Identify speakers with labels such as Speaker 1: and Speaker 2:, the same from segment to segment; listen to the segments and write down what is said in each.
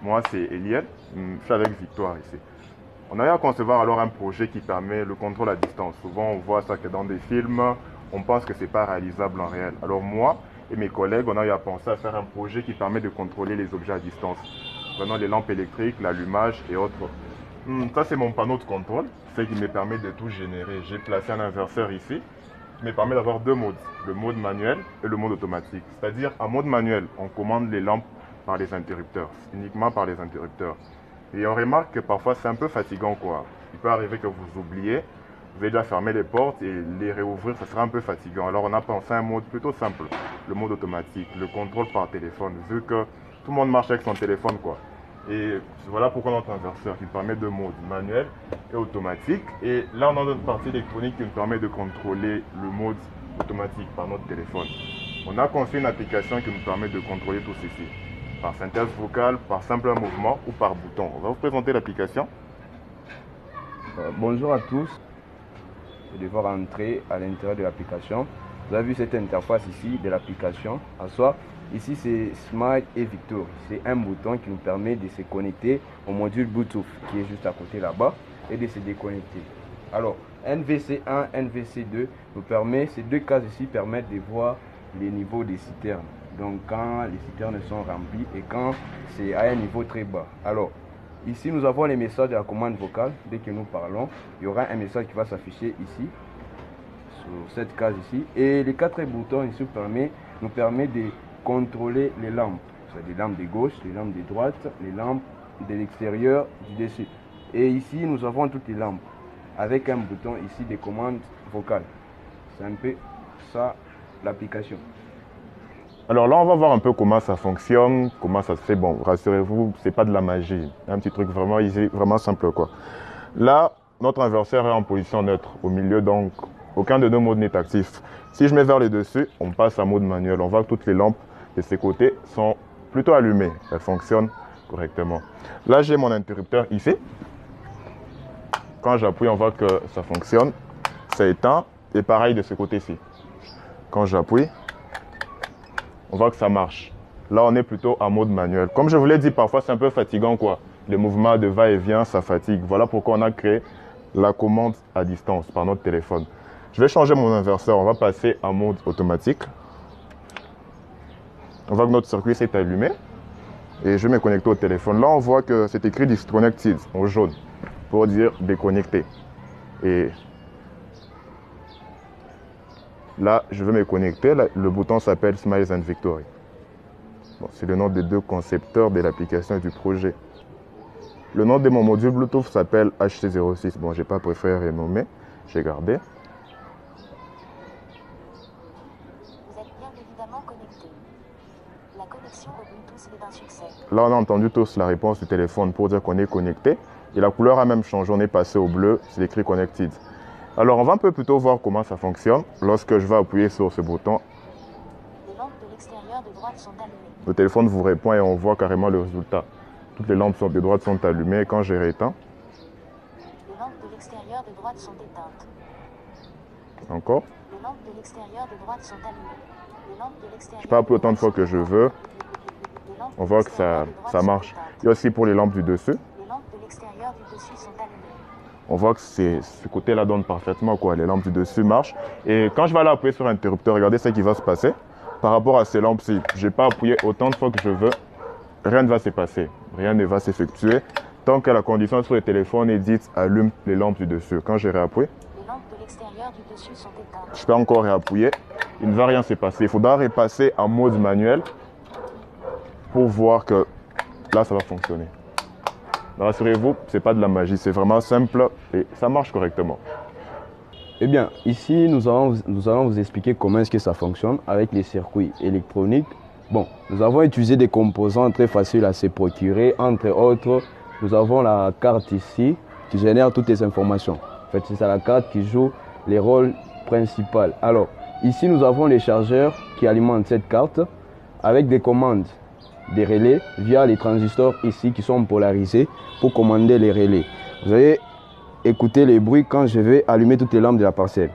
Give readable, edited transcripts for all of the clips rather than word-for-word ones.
Speaker 1: Moi, c'est Eliel, je suis avec Victoire ici. On a eu à concevoir alors un projet qui permet le contrôle à distance. Souvent, on voit ça que dans des films, on pense que ce n'est pas réalisable en réel. Alors moi et mes collègues, on a eu à penser à faire un projet qui permet de contrôler les objets à distance. Prenant les lampes électriques, l'allumage et autres. Ça, c'est mon panneau de contrôle, ce qui me permet de tout générer. J'ai placé un inverseur ici, qui me permet d'avoir deux modes, le mode manuel et le mode automatique. C'est-à-dire, en mode manuel, on commande les lampes par les interrupteurs, uniquement par les interrupteurs. Et on remarque que parfois c'est un peu fatigant quoi. Il peut arriver que vous oubliez, vous avez déjà fermé les portes et les réouvrir, ça sera un peu fatigant. Alors on a pensé à un mode plutôt simple, le mode automatique, le contrôle par téléphone, vu que tout le monde marche avec son téléphone quoi. Et voilà pourquoi notre inverseur qui permet deux modes, manuel et automatique. Et là on a notre partie électronique qui nous permet de contrôler le mode automatique par notre téléphone. On a conçu une application qui nous permet de contrôler tout ceci. Par synthèse vocale, par simple mouvement ou par bouton. On va vous présenter l'application.
Speaker 2: Bonjour à tous. Je vais devoir entrer à l'intérieur de l'application. Vous avez vu cette interface ici de l'application en soi. Ici c'est Smart et Victor. C'est un bouton qui nous permet de se connecter au module Bluetooth qui est juste à côté là-bas et de se déconnecter. Alors NVC1, NVC2 nous permet, ces deux cases ici permettent de voir les niveaux des citernes. Donc quand les citernes sont remplies et quand c'est à un niveau très bas. Alors ici nous avons les messages de la commande vocale. Dès que nous parlons, il y aura un message qui va s'afficher ici sur cette case ici. Et les quatre boutons ici nous permet de contrôler les lampes. C'est les lampes de gauche, les lampes de droite, les lampes de l'extérieur, du dessus. Et ici nous avons toutes les lampes avec un bouton ici de commande vocale. C'est un peu ça l'application.
Speaker 1: Alors là, on va voir un peu comment ça fonctionne, comment ça se fait. Bon, rassurez-vous, c'est pas de la magie. Un petit truc vraiment easy, vraiment simple quoi. Là, notre inverseur est en position neutre au milieu, donc aucun de nos modes n'est actif. Si je mets vers le dessus, on passe en mode manuel. On voit que toutes les lampes de ces côtés sont plutôt allumées. Elles fonctionnent correctement. Là, j'ai mon interrupteur ici. Quand j'appuie, on voit que ça fonctionne. Ça éteint. Et pareil de ce côté-ci. Quand j'appuie, on voit que ça marche. Là, on est plutôt en mode manuel. Comme je vous l'ai dit, parfois, c'est un peu fatigant, quoi. Les mouvements de va-et-vient, ça fatigue. Voilà pourquoi on a créé la commande à distance par notre téléphone. Je vais changer mon inverseur. On va passer en mode automatique. On voit que notre circuit s'est allumé. Et je vais me connecter au téléphone. Là, on voit que c'est écrit Disconnected en jaune pour dire déconnecté. Et là, je vais me connecter. Le bouton s'appelle Smiles and Victory. Bon, c'est le nom des deux concepteurs de l'application et du projet. Le nom de mon module Bluetooth s'appelle HC06. Bon, je n'ai pas préféré renommer. J'ai gardé.
Speaker 3: Vous êtes bien évidemment connecté. La connexion au Bluetooth est un succès.
Speaker 1: Là, on a entendu tous la réponse du téléphone pour dire qu'on est connecté. Et la couleur a même changé. On est passé au bleu. C'est écrit Connected. Alors, on va un peu plutôt voir comment ça fonctionne lorsque je vais appuyer sur ce bouton.
Speaker 3: Les lampes de l'extérieur de droite sont allumées.
Speaker 1: Le téléphone vous répond et on voit carrément le résultat. Toutes les lampes de droite sont allumées. Quand j'ai rééteint,
Speaker 3: Les lampes de l'extérieur de droite sont éteintes.
Speaker 1: encore.
Speaker 3: Les lampes de l'extérieur de droite sont allumées. Les lampes de l'extérieur
Speaker 1: Je peux appuyer autant de fois que je veux.
Speaker 3: Les lampes
Speaker 1: On
Speaker 3: de
Speaker 1: voit que
Speaker 3: l'extérieur de droite
Speaker 1: ça
Speaker 3: sont
Speaker 1: marche.
Speaker 3: éteintes.
Speaker 1: Il y a aussi pour les lampes du dessus.
Speaker 3: Les lampes de l'extérieur du dessus sont allumées.
Speaker 1: On voit que ce côté-là donne parfaitement quoi. Les lampes du dessus marchent. Et quand je vais aller appuyer sur l'interrupteur, regardez ce qui va se passer. Par rapport à ces lampes-ci, je n'ai pas appuyé autant de fois que je veux. Rien ne va se passer. Rien ne va s'effectuer. Tant que la condition sur le téléphone est dite allume les lampes du dessus. Quand je réappuie,
Speaker 3: Les lampes de l'extérieur du dessus sont éteintes.
Speaker 1: je peux encore réappuyer. Il ne va rien se passer. Il faudra repasser en mode manuel pour voir que là, ça va fonctionner. Rassurez-vous, ce n'est pas de la magie, c'est vraiment simple et ça marche correctement.
Speaker 2: Eh bien, ici, nous allons vous expliquer comment est-ce que ça fonctionne avec les circuits électroniques. Bon, nous avons utilisé des composants très faciles à se procurer. Entre autres, nous avons la carte ici qui génère toutes les informations. En fait, c'est la carte qui joue les rôles principaux. Alors, ici, nous avons les chargeurs qui alimentent cette carte avec des commandes des relais via les transistors ici qui sont polarisés pour commander les relais. Vous allez écouter les bruits quand je vais allumer toutes les lampes de la parcelle.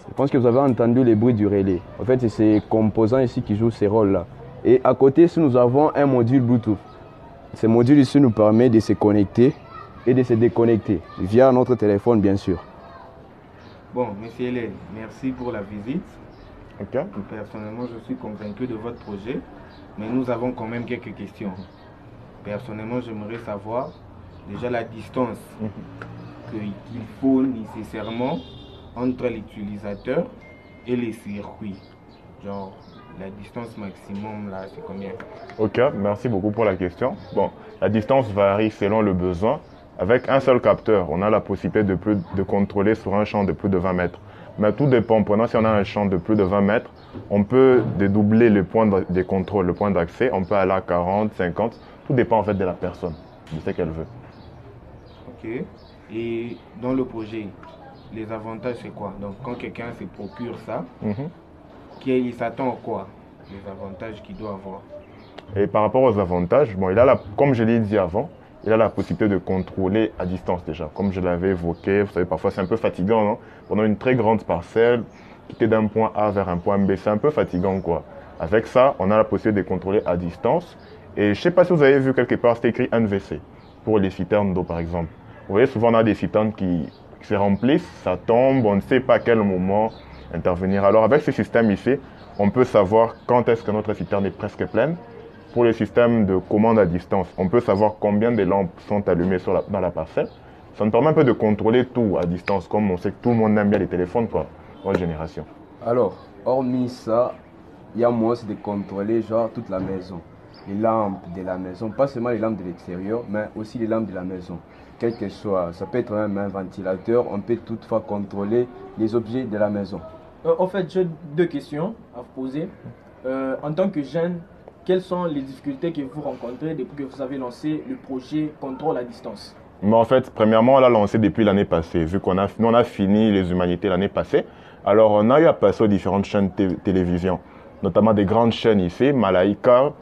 Speaker 2: Je pense que vous avez entendu les bruits du relais. En fait, c'est ces composants ici qui jouent ces rôles-là. Et à côté, ici, nous avons un module Bluetooth. Ce module ici nous permet de se connecter et de se déconnecter via notre téléphone, bien sûr.
Speaker 4: Bon, monsieur Hélène, merci pour la visite.
Speaker 1: Ok.
Speaker 4: Personnellement, je suis convaincu de votre projet, mais nous avons quand même quelques questions. Personnellement, j'aimerais savoir déjà la distance qu'il faut nécessairement entre l'utilisateur et les circuits. Genre, la distance maximum, là, c'est combien?
Speaker 1: Ok, merci beaucoup pour la question. Bon, la distance varie selon le besoin. Avec un seul capteur, on a la possibilité de contrôler sur un champ de plus de 20 mètres. Mais tout dépend. Pendant si on a un champ de plus de 20 mètres, on peut dédoubler le point de contrôle, le point d'accès. On peut aller à 40, 50. Tout dépend en fait de la personne, de ce qu'elle veut.
Speaker 4: Ok. Et dans le projet, les avantages, c'est quoi? Donc, quand quelqu'un se procure ça, il s'attend à quoi? Les avantages qu'il doit avoir.
Speaker 1: Et par rapport aux avantages, bon, comme je l'ai dit avant, il a la possibilité de contrôler à distance déjà. Comme je l'avais évoqué, vous savez, parfois c'est un peu fatigant, non? Pendant une très grande parcelle, quitter d'un point A vers un point B, c'est un peu fatigant, quoi. Avec ça, on a la possibilité de contrôler à distance. Et je ne sais pas si vous avez vu quelque part, c'est écrit NVC pour les citernes d'eau, par exemple. Vous voyez, souvent on a des citernes qui se remplissent, ça tombe, on ne sait pas à quel moment intervenir. Alors avec ce système ici, on peut savoir quand est-ce que notre citerne est presque pleine. Pour le système de commande à distance, on peut savoir combien de lampes sont allumées dans la parcelle. Ça nous permet un peu de contrôler tout à distance, comme on sait que tout le monde aime bien les téléphones, quoi, en génération.
Speaker 2: Alors, hormis ça, il y a moyen de contrôler genre toute la maison. Les lampes de la maison, pas seulement les lampes de l'extérieur, mais aussi les lampes de la maison. Quel que soit, ça peut être même un ventilateur, on peut toutefois contrôler les objets de la maison.
Speaker 5: En fait, j'ai deux questions à vous poser. En tant que jeune, quelles sont les difficultés que vous rencontrez depuis que vous avez lancé le projet Contrôle à distance?
Speaker 1: Mais en fait, premièrement, on l'a lancé depuis l'année passée, vu qu'on a fini les humanités l'année passée. Alors, on a eu à passer aux différentes chaînes télévision, notamment des grandes chaînes ici, Malaika,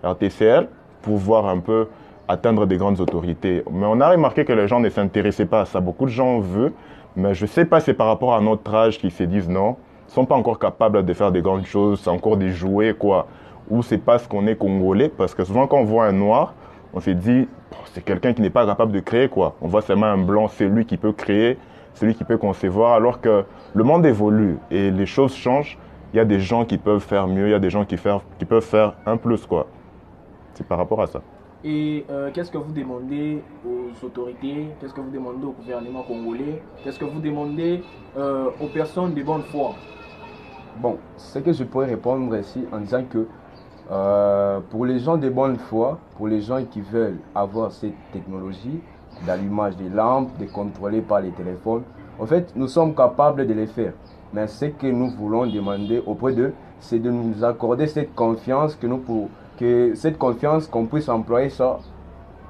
Speaker 1: RTCL, pour voir un peu atteindre des grandes autorités. Mais on a remarqué que les gens ne s'intéressaient pas à ça. Beaucoup de gens veulent, mais je ne sais pas si c'est par rapport à notre âge qu'ils se disent non, ils ne sont pas encore capables de faire des grandes choses, c'est encore des jouets, quoi. Ou c'est parce qu'on est congolais, parce que souvent quand on voit un noir, on se dit, c'est quelqu'un qui n'est pas capable de créer, quoi. On voit seulement un blanc, c'est lui qui peut créer, c'est lui qui peut concevoir, alors que le monde évolue et les choses changent. Il y a des gens qui peuvent faire mieux, il y a des gens qui peuvent faire un plus, quoi. C'est par rapport à ça.
Speaker 5: Et qu'est-ce que vous demandez aux autorités? Qu'est-ce que vous demandez au gouvernement congolais? Qu'est-ce que vous demandez aux personnes de bonne foi?
Speaker 2: Bon, ce que je pourrais répondre ici en disant que pour les gens de bonne foi, pour les gens qui veulent avoir cette technologie d'allumage des lampes, de contrôler par les téléphones, en fait, nous sommes capables de les faire. Mais ce que nous voulons demander auprès d'eux, c'est de nous accorder cette confiance qu'on puisse employer ça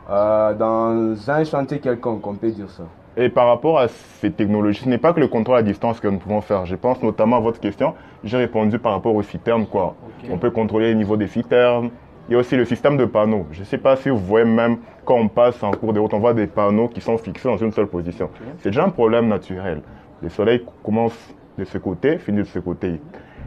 Speaker 2: dans un chantier quelconque, on peut dire ça.
Speaker 1: Et par rapport à ces technologies, ce n'est pas que le contrôle à distance que nous pouvons faire. Je pense notamment à votre question. J'ai répondu par rapport aux citernes, quoi. Okay. On peut contrôler le niveau des citernes. Il y a aussi le système de panneaux. Je ne sais pas si vous voyez même quand on passe en cours de route, on voit des panneaux qui sont fixés dans une seule position. Okay. C'est déjà un problème naturel. Le soleil commence de ce côté, finit de ce côté.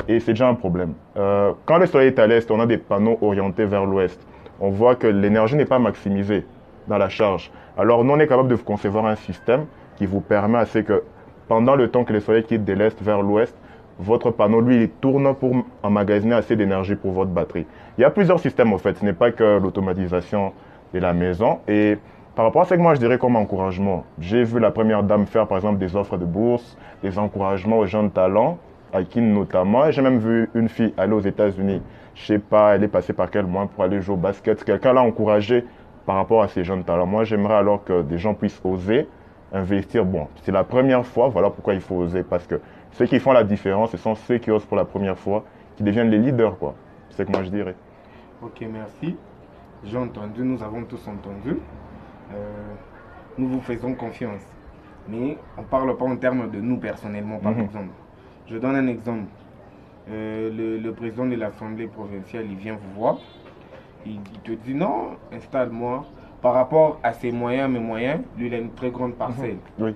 Speaker 1: Et c'est déjà un problème. Quand le soleil est à l'est, on a des panneaux orientés vers l'ouest. On voit que l'énergie n'est pas maximisée dans la charge. Alors nous, on est capable de concevoir un système qui vous permet à ce que pendant le temps que le soleil quitte de l'est vers l'ouest, votre panneau, lui, il tourne pour emmagasiner assez d'énergie pour votre batterie. Il y a plusieurs systèmes, en fait. Ce n'est pas que l'automatisation de la maison. Et par rapport à ce que moi, je dirais comme encouragement, j'ai vu la première dame faire, par exemple, des offres de bourse, des encouragements aux jeunes talents, à qui notamment. Et j'ai même vu une fille aller aux États-Unis. Je ne sais pas, elle est passée par quel moyen pour aller jouer au basket. Quelqu'un l'a encouragée par rapport à ces jeunes talents. Moi, j'aimerais alors que des gens puissent oser investir. Bon, c'est la première fois, voilà pourquoi il faut oser, parce que ceux qui font la différence, ce sont ceux qui osent pour la première fois, qui deviennent les leaders, quoi. C'est ce que moi je dirais.
Speaker 4: Ok, merci. J'ai entendu, nous avons tous entendu. Nous vous faisons confiance. Mais on ne parle pas en termes de nous personnellement, par exemple. Je donne un exemple. Le président de l'Assemblée provinciale, il vient vous voir. Il te dit non, installe-moi. Par rapport à ses moyens, mes moyens, lui, il a une très grande parcelle.
Speaker 1: Oui.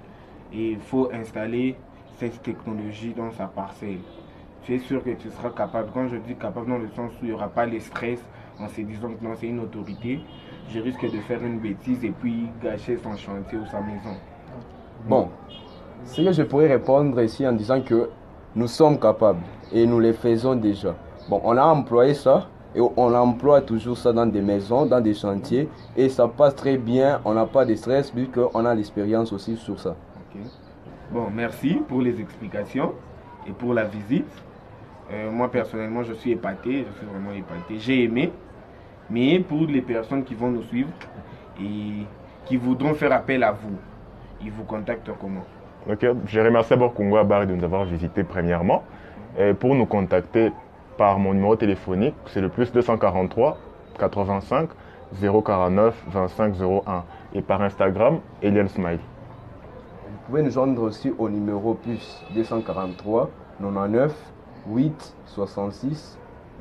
Speaker 4: Et il faut installer cette technologie dans sa parcelle. Tu es sûr que tu seras capable. Quand je dis capable, dans le sens où il n'y aura pas le stress en se disant que non, c'est une autorité, je risque de faire une bêtise et puis gâcher son chantier ou sa maison.
Speaker 2: Bon, ce que je pourrais répondre ici en disant que nous sommes capables et nous le faisons déjà. Bon, on a employé ça et on emploie toujours ça dans des maisons, dans des chantiers et ça passe très bien, on n'a pas de stress vu qu'on a l'expérience aussi sur ça.
Speaker 4: Ok. Bon, merci pour les explications et pour la visite. Moi personnellement, je suis épaté, je suis vraiment épaté. J'ai aimé, mais pour les personnes qui vont nous suivre et qui voudront faire appel à vous, ils vous contactent comment?
Speaker 1: Ok, je remercie d'abord Congo Abari de nous avoir visité premièrement. Et pour nous contacter par mon numéro téléphonique, c'est le plus 243 85 049 25 01. Et par Instagram, Eliel Smile.
Speaker 2: Vous pouvez nous joindre aussi au numéro plus 243 99 8 66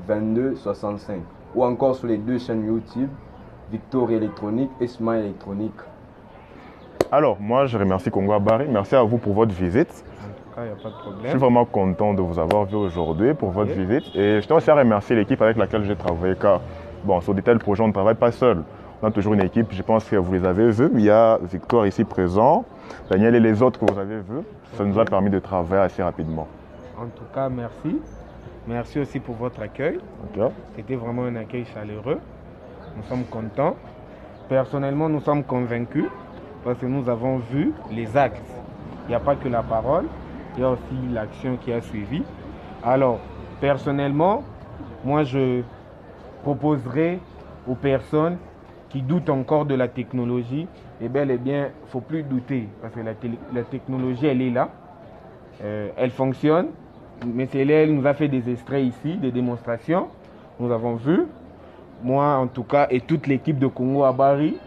Speaker 2: 22 65 ou encore sur les deux chaînes YouTube, Victor Électronique et Smile Électronique.
Speaker 1: Alors, moi, je remercie Congo Abari. Merci à vous pour votre visite.
Speaker 4: En tout cas, il n'y a pas de
Speaker 1: Je
Speaker 4: problème.
Speaker 1: suis vraiment content de vous avoir vu aujourd'hui pour votre visite. Et je tiens aussi à remercier l'équipe avec laquelle j'ai travaillé, car bon, sur de tels projets, on ne travaille pas seul. On a toujours une équipe, je pense que vous les avez vus. Il y a Victor ici présent, Daniel et les autres que vous avez vus. Ça nous a permis de travailler assez rapidement.
Speaker 4: En tout cas, merci. Merci aussi pour votre accueil.
Speaker 1: Ok.
Speaker 4: C'était vraiment un accueil chaleureux. Nous sommes contents. Personnellement, nous sommes convaincus parce que nous avons vu les actes. Il n'y a pas que la parole, il y a aussi l'action qui a suivi. Alors, personnellement, moi, je proposerai aux personnes qui doutent encore de la technologie, eh bien, il ne faut plus douter parce que la technologie, elle est là. Elle fonctionne. Mais elle nous a fait des extraits ici, des démonstrations. Nous avons vu. Moi, en tout cas, et toute l'équipe de Congo Abari,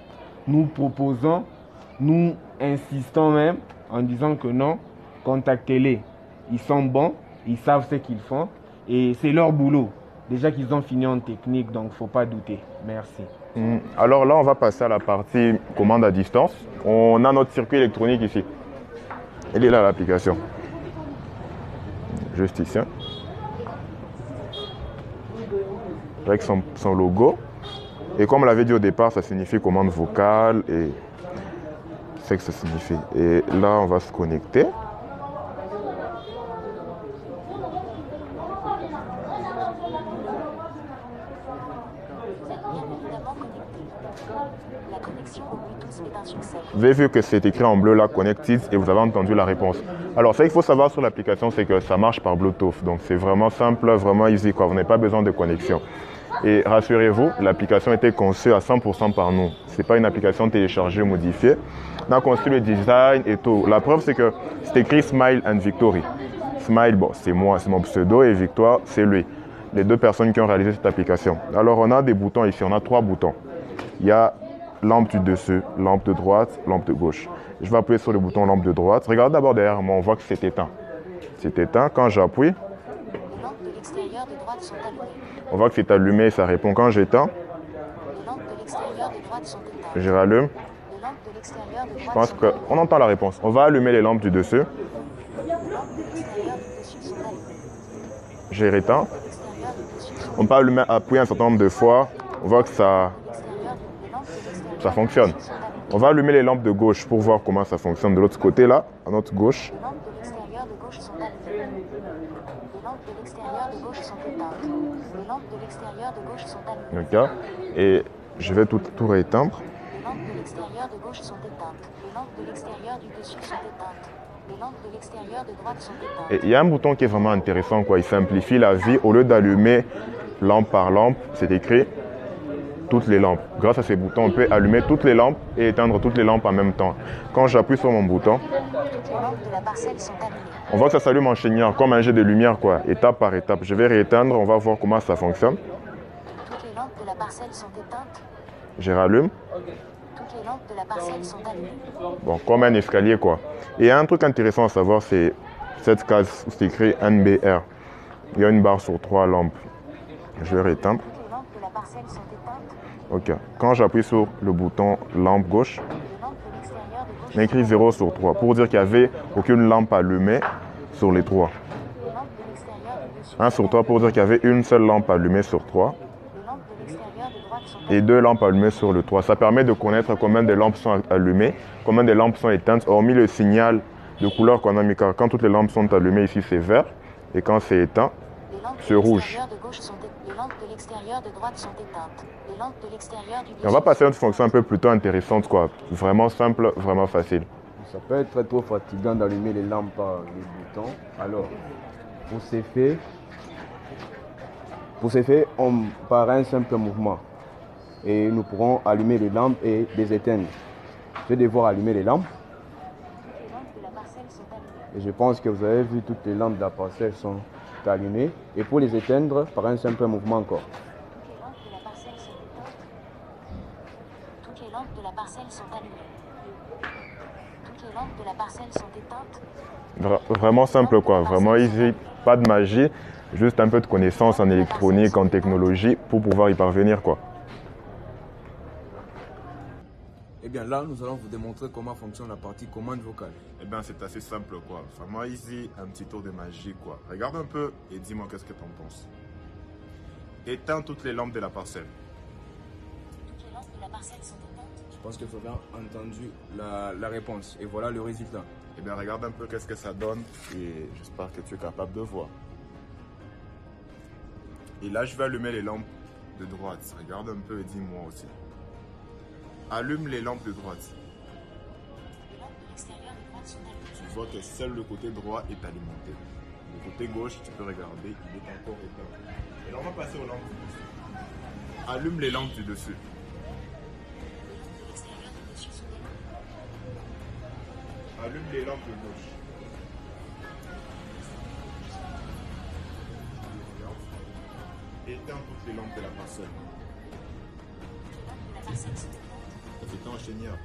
Speaker 4: nous proposons, nous insistons même en disant que non, contactez-les. Ils sont bons, ils savent ce qu'ils font et c'est leur boulot. Déjà qu'ils ont fini en technique, donc il ne faut pas douter. Merci.
Speaker 1: Alors là, on va passer à la partie commande à distance. On a notre circuit électronique ici. Elle est là, l'application. Juste ici. Avec son logo. Et comme on l'avait dit au départ, ça signifie commande vocale et c'est que ça signifie. Et là, on va se connecter.
Speaker 3: La connexion au Bluetooth est un succès.
Speaker 1: Vous avez vu que c'est écrit en bleu là, Connected, et vous avez entendu la réponse. Alors, ce qu'il faut savoir sur l'application, c'est que ça marche par Bluetooth. Donc, c'est vraiment simple, vraiment easy, quoi. Vous n'avez pas besoin de connexion. Et rassurez-vous, l'application a été conçue à 100% par nous. Ce n'est pas une application téléchargée ou modifiée. On a construit le design et tout. La preuve, c'est que c'est écrit Smile and Victory. Smile, bon, c'est moi, c'est mon pseudo, et Victoire, c'est lui. Les deux personnes qui ont réalisé cette application. Alors, on a des boutons ici, on a 3 boutons. Il y a lampe du dessus, lampe de droite, lampe de gauche. Je vais appuyer sur le bouton lampe de droite. Regardez d'abord derrière moi, on voit que c'est éteint. C'est éteint. Quand j'appuie,
Speaker 3: Les lampes de l'extérieur de droite sont allumées.
Speaker 1: on voit que c'est allumé et ça répond. Quand j'éteins,
Speaker 3: Les lampes de l'extérieur de droite sont éteintes.
Speaker 1: je rallume.
Speaker 3: Les lampes de l'extérieur de
Speaker 1: Je
Speaker 3: droite
Speaker 1: pense
Speaker 3: sont allumées.
Speaker 1: qu'on entend la réponse. On va allumer les lampes du dessus.
Speaker 3: Les lampes de l'extérieur du dessus sont allumées.
Speaker 1: J'ai éteint.
Speaker 3: L'extérieur du dessus sont
Speaker 1: On peut allumer, appuyer un certain nombre de fois. On voit que ça fonctionne. On va allumer les lampes de gauche pour voir comment ça fonctionne de l'autre côté là, à notre gauche.
Speaker 3: Les lampes de l'extérieur de gauche sont allumées. Les lampes de l'extérieur de gauche sont éteintes. Les lampes de l'extérieur de gauche sont allumées.
Speaker 1: Ok. Et je vais tout rééteindre.
Speaker 3: Les lampes de l'extérieur de gauche sont éteintes. Les lampes de l'extérieur du dessus sont éteintes. Les lampes de l'extérieur de droite sont éteintes.
Speaker 1: Et il y a un bouton qui est vraiment intéressant, quoi. Il simplifie la vie. Au lieu d'allumer lampe par lampe, c'est écrit toutes les lampes. Grâce à ces boutons, on peut allumer toutes les lampes et éteindre toutes les lampes en même temps. Quand j'appuie sur mon bouton,
Speaker 3: Toutes les lampes de la parcelle sont allumées.
Speaker 1: on voit que ça s'allume en chaînière, comme un jet de lumière, quoi, étape par étape. Je vais rééteindre, on va voir comment ça fonctionne.
Speaker 3: Toutes les lampes de la parcelle sont éteintes.
Speaker 1: Je rallume.
Speaker 3: Toutes les lampes de la parcelle sont allumées.
Speaker 1: Bon, comme un escalier, quoi. Et un truc intéressant à savoir, c'est cette case où c'est écrit NBR. Il y a une barre sur 3 lampes. Je vais rééteindre.
Speaker 3: Toutes les lampes de la parcelle sont éteintes.
Speaker 1: Ok. Quand j'appuie sur le bouton lampe gauche,
Speaker 3: Les lampes de l'extérieur de gauche
Speaker 1: il y a écrit 0 sur 3 pour dire qu'il n'y avait aucune lampe allumée sur les 3.
Speaker 3: Les lampes de l'extérieur de dessus.
Speaker 1: 1 sur 3 pour dire qu'il y avait une seule lampe allumée sur 3
Speaker 3: Les lampes de l'extérieur de droite sont
Speaker 1: et 2 lampes allumées sur le 3. Ça permet de connaître combien de lampes sont allumées, combien de lampes sont éteintes, hormis le signal de couleur qu'on a mis. Car quand toutes les lampes sont allumées ici, c'est vert. Et quand c'est éteint,
Speaker 3: Les lampes
Speaker 1: c'est
Speaker 3: de
Speaker 1: rouge.
Speaker 3: l'extérieur de gauche sont les lampes de l'extérieur de droite sont éteintes. Les lampes de l'extérieur du
Speaker 1: Et on va passer à une fonction un peu plutôt intéressante, quoi. Vraiment simple, vraiment facile.
Speaker 2: Ça peut être trop fatigant d'allumer les lampes par les boutons. Alors, pour ces faits, on par un simple mouvement. Et nous pourrons allumer les lampes et les éteindre. Je vais devoir allumer les lampes.
Speaker 3: Les lampes de la parcelle sont allumées.
Speaker 2: Et je pense que vous avez vu, toutes les lampes de la parcelle sont allumées. Et pour les éteindre, par un simple mouvement encore.
Speaker 3: Toutes les lampes de la parcelle sont éteintes. Toutes les lampes de la parcelle sont allumées. Toutes les lampes de la parcelle sont éteintes.
Speaker 1: Vraiment simple, quoi. Vraiment easy. Pas de magie. Juste un peu de connaissances en électronique, en technologie pour pouvoir y parvenir, quoi.
Speaker 2: Et bien là, nous allons vous démontrer comment fonctionne la partie commande vocale.
Speaker 1: Eh bien, c'est assez simple, quoi. Vraiment easy, un petit tour de magie, quoi. Regarde un peu et dis-moi qu'est-ce que tu en penses. Éteins toutes les lampes de la parcelle.
Speaker 3: Toutes les lampes de la parcelle sont éteintes.
Speaker 2: Je pense que vous avez entendu la réponse. Et voilà le résultat.
Speaker 1: Eh bien, regarde un peu qu'est-ce que ça donne et j'espère que tu es capable de voir. Et là, je vais allumer les lampes de droite. Regarde un peu et dis-moi aussi. Allume les lampes de droite.
Speaker 3: Les lampes de l'extérieur de droite sont allumées.
Speaker 1: Tu vois que seul le côté droit est alimenté. Le côté gauche, tu peux regarder, il est encore éteint. Et là, on va passer aux lampes du dessus. Allume les lampes du dessus.
Speaker 3: Les lampes de l'extérieur de dessus sont allumées.
Speaker 1: Allume les lampes de gauche. Éteins toutes les lampes de la parcelle.
Speaker 3: Les lampes de la parcelle sont éteintes.
Speaker 1: C'est en chaînière.